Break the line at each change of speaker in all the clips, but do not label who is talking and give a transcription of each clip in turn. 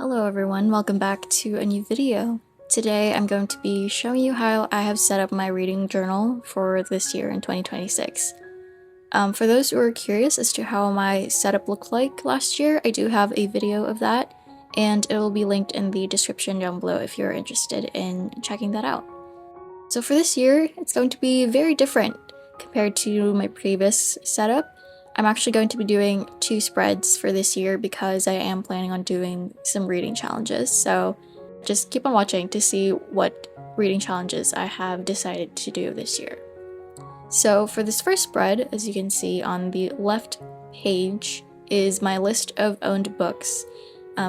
Hello everyone, welcome back to a new video. Today I'm going to be showing you how I have set up my reading journal for this year in 2026. For those who are curious as to how my setup looked like last year, I do have a video of that, and it will be linked in the description down below if you're interested in checking that out. So for this year, it's going to be very different compared to my previous setup. I'm actually going to be doing 2 spreads for this year because I am planning on doing some reading challenges, so just keep on watching to see what reading challenges I have decided to do this year. So for this first spread, as you can see on the left page, is my list of owned books.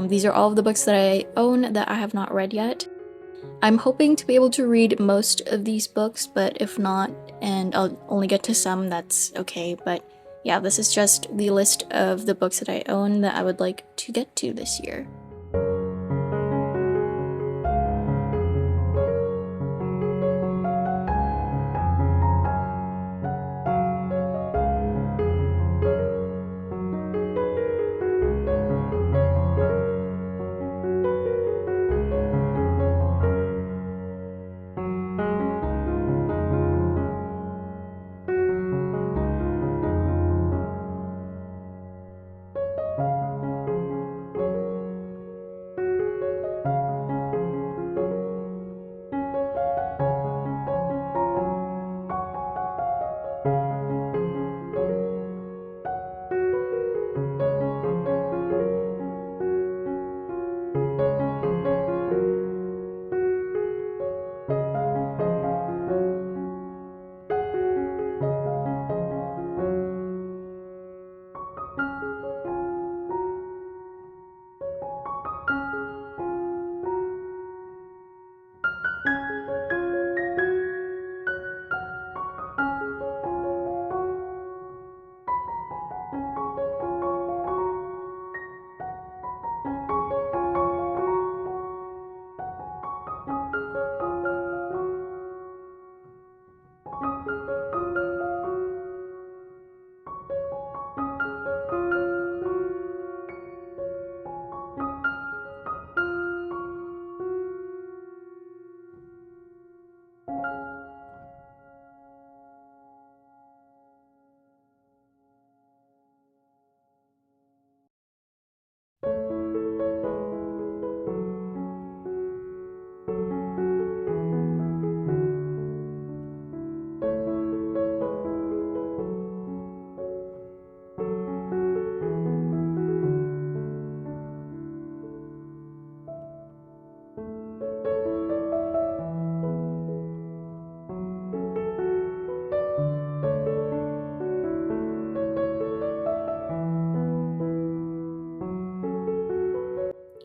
These are all of the books that I own that I have not read yet. I'm hoping to be able to read most of these books, but if not, and I'll only get to some, that's okay. But yeah, this is just the list of the books that I own that I would like to get to this year.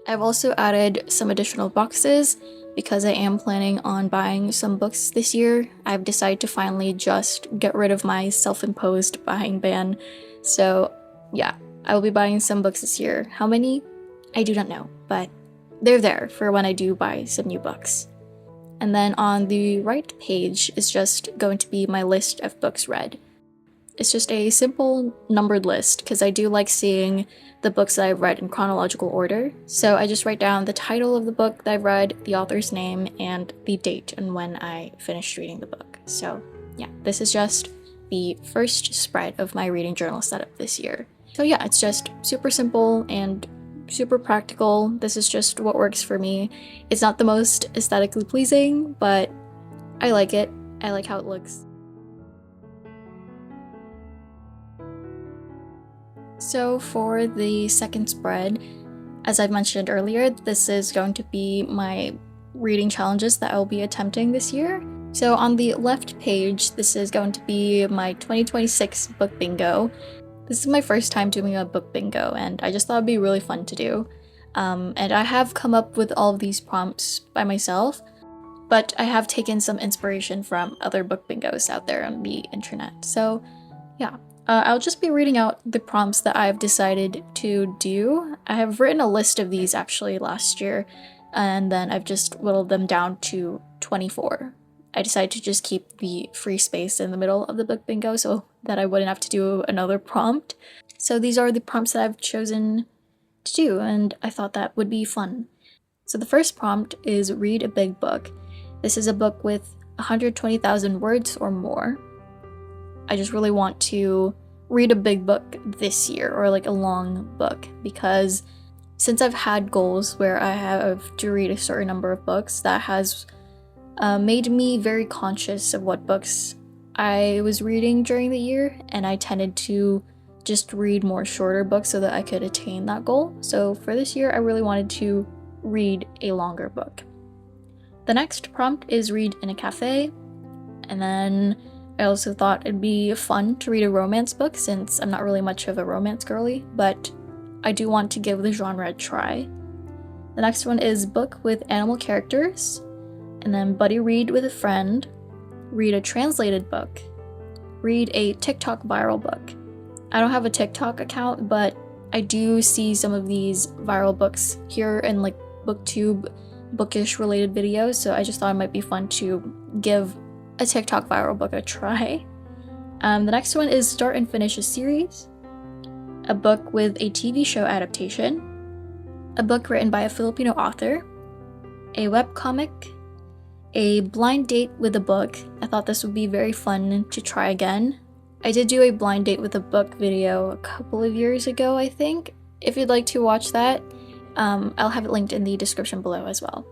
I've also added some additional boxes because I am planning on buying some books this year. I've decided to finally just get rid of my self-imposed buying ban. So yeah, I will be buying some books this year. How many? I do not know, but they're there for when I do buy some new books. And then on the right page is just going to be my list of books read. It's just a simple numbered list because I do like seeing the books that I've read in chronological order. So I just write down the title of the book that I've read, the author's name, and the date and when I finished reading the book. So yeah, this is just the first spread of my reading journal setup this year. So yeah, it's just super simple and super practical. This is just what works for me. It's not the most aesthetically pleasing, but I like it. I like how it looks. So for the second spread, as I've mentioned earlier, this is going to be my reading challenges that I'll be attempting this year. So on the left page, this is going to be my 2026 book bingo. This is my first time doing a book bingo, and I just thought it'd be really fun to do. And I have come up with all of these prompts by myself, but I have taken some inspiration from other book bingos out there on the internet. So yeah. I'll just be reading out the prompts that I've decided to do. I have written a list of these actually last year, and then I've just whittled them down to 24. I decided to just keep the free space in the middle of the book bingo so that I wouldn't have to do another prompt. So these are the prompts that I've chosen to do, and I thought that would be fun. So the first prompt is read a big book. This is a book with 120,000 words or more. I just really want to read a big book this year, or like a long book, because since I've had goals where I have to read a certain number of books, that has made me very conscious of what books I was reading during the year, and I tended to just read more shorter books so that I could attain that goal. So for this year, I really wanted to read a longer book. The next prompt is read in a cafe, and then I also thought it'd be fun to read a romance book since I'm not really much of a romance girly, but I do want to give the genre a try. The next one is book with animal characters, and then buddy read with a friend, read a translated book, read a TikTok viral book. I don't have a TikTok account, but I do see some of these viral books here in like BookTube, bookish related videos, so I just thought it might be fun to give a TikTok viral book a try. The next one is start and finish a series, a book with a TV show adaptation, a book written by a Filipino author, a webcomic, a blind date with a book. I thought this would be very fun to try again. I did do a blind date with a book video a couple of years ago, I think. If you'd like to watch that, I'll have it linked in the description below as well.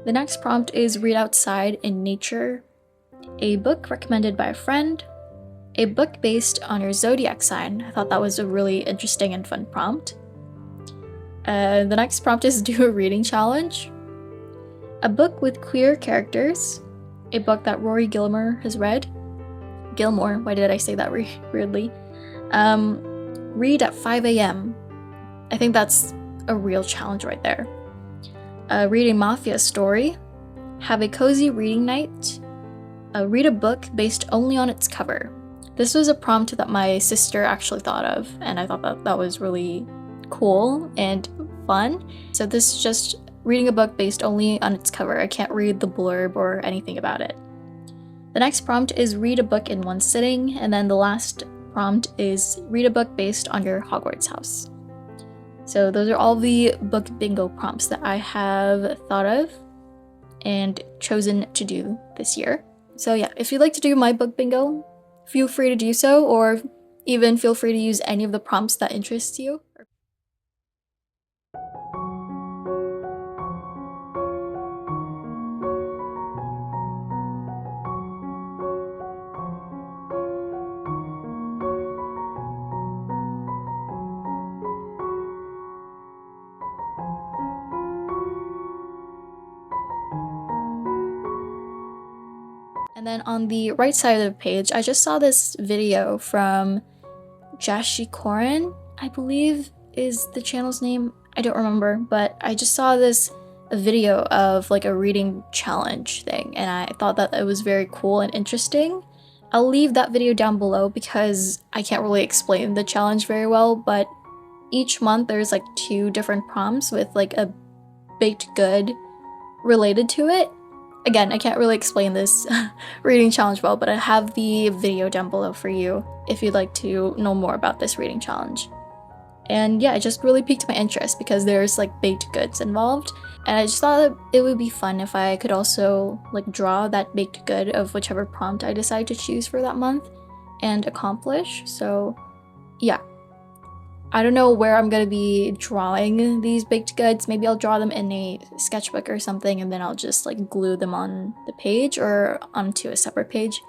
The next prompt is read outside in nature, a book recommended by a friend, a book based on your zodiac sign. I thought that was a really interesting and fun prompt. The next prompt is do a reading challenge, a book with queer characters, a book that Rory Gilmore has read. Gilmore, why did I say that weirdly? Read at 5 a.m. I think that's a real challenge right there. Read a mafia story, have a cozy reading night, read a book based only on its cover. This was a prompt that my sister actually thought of, and I thought that was really cool and fun. So this is just reading a book based only on its cover. I can't read the blurb or anything about it. The next prompt is read a book in one sitting, and then the last prompt is read a book based on your Hogwarts house. So those are all the book bingo prompts that I have thought of and chosen to do this year. So yeah, if you'd like to do my book bingo, feel free to do so, or even feel free to use any of the prompts that interest you. And then on the right side of the page, I just saw this video from Jashi Koren, I believe is the channel's name. I don't remember, but I just saw this video of like a reading challenge thing, and I thought that it was very cool and interesting. I'll leave that video down below because I can't really explain the challenge very well, but each month there's like 2 different prompts with like a baked good related to it. Again, I can't really explain this reading challenge well, but I have the video down below for you if you'd like to know more about this reading challenge. And yeah, it just really piqued my interest because there's like baked goods involved, and I just thought that it would be fun if I could also like draw that baked good of whichever prompt I decide to choose for that month and accomplish. So yeah. I don't know where I'm gonna be drawing these baked goods. Maybe I'll draw them in a sketchbook or something, and then I'll just like glue them on the page or onto a separate page.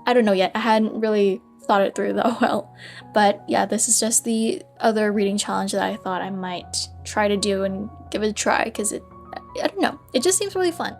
I don't know yet. I hadn't really thought it through that well. But yeah, this is just the other reading challenge that I thought I might try to do and give it a try, because I don't know, it just seems really fun.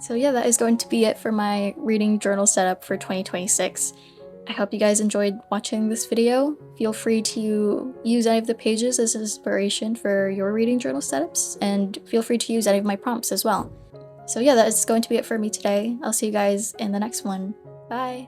So yeah, that is going to be it for my reading journal setup for 2026. I hope you guys enjoyed watching this video. Feel free to use any of the pages as inspiration for your reading journal setups, and feel free to use any of my prompts as well. So yeah, that is going to be it for me today. I'll see you guys in the next one. Bye!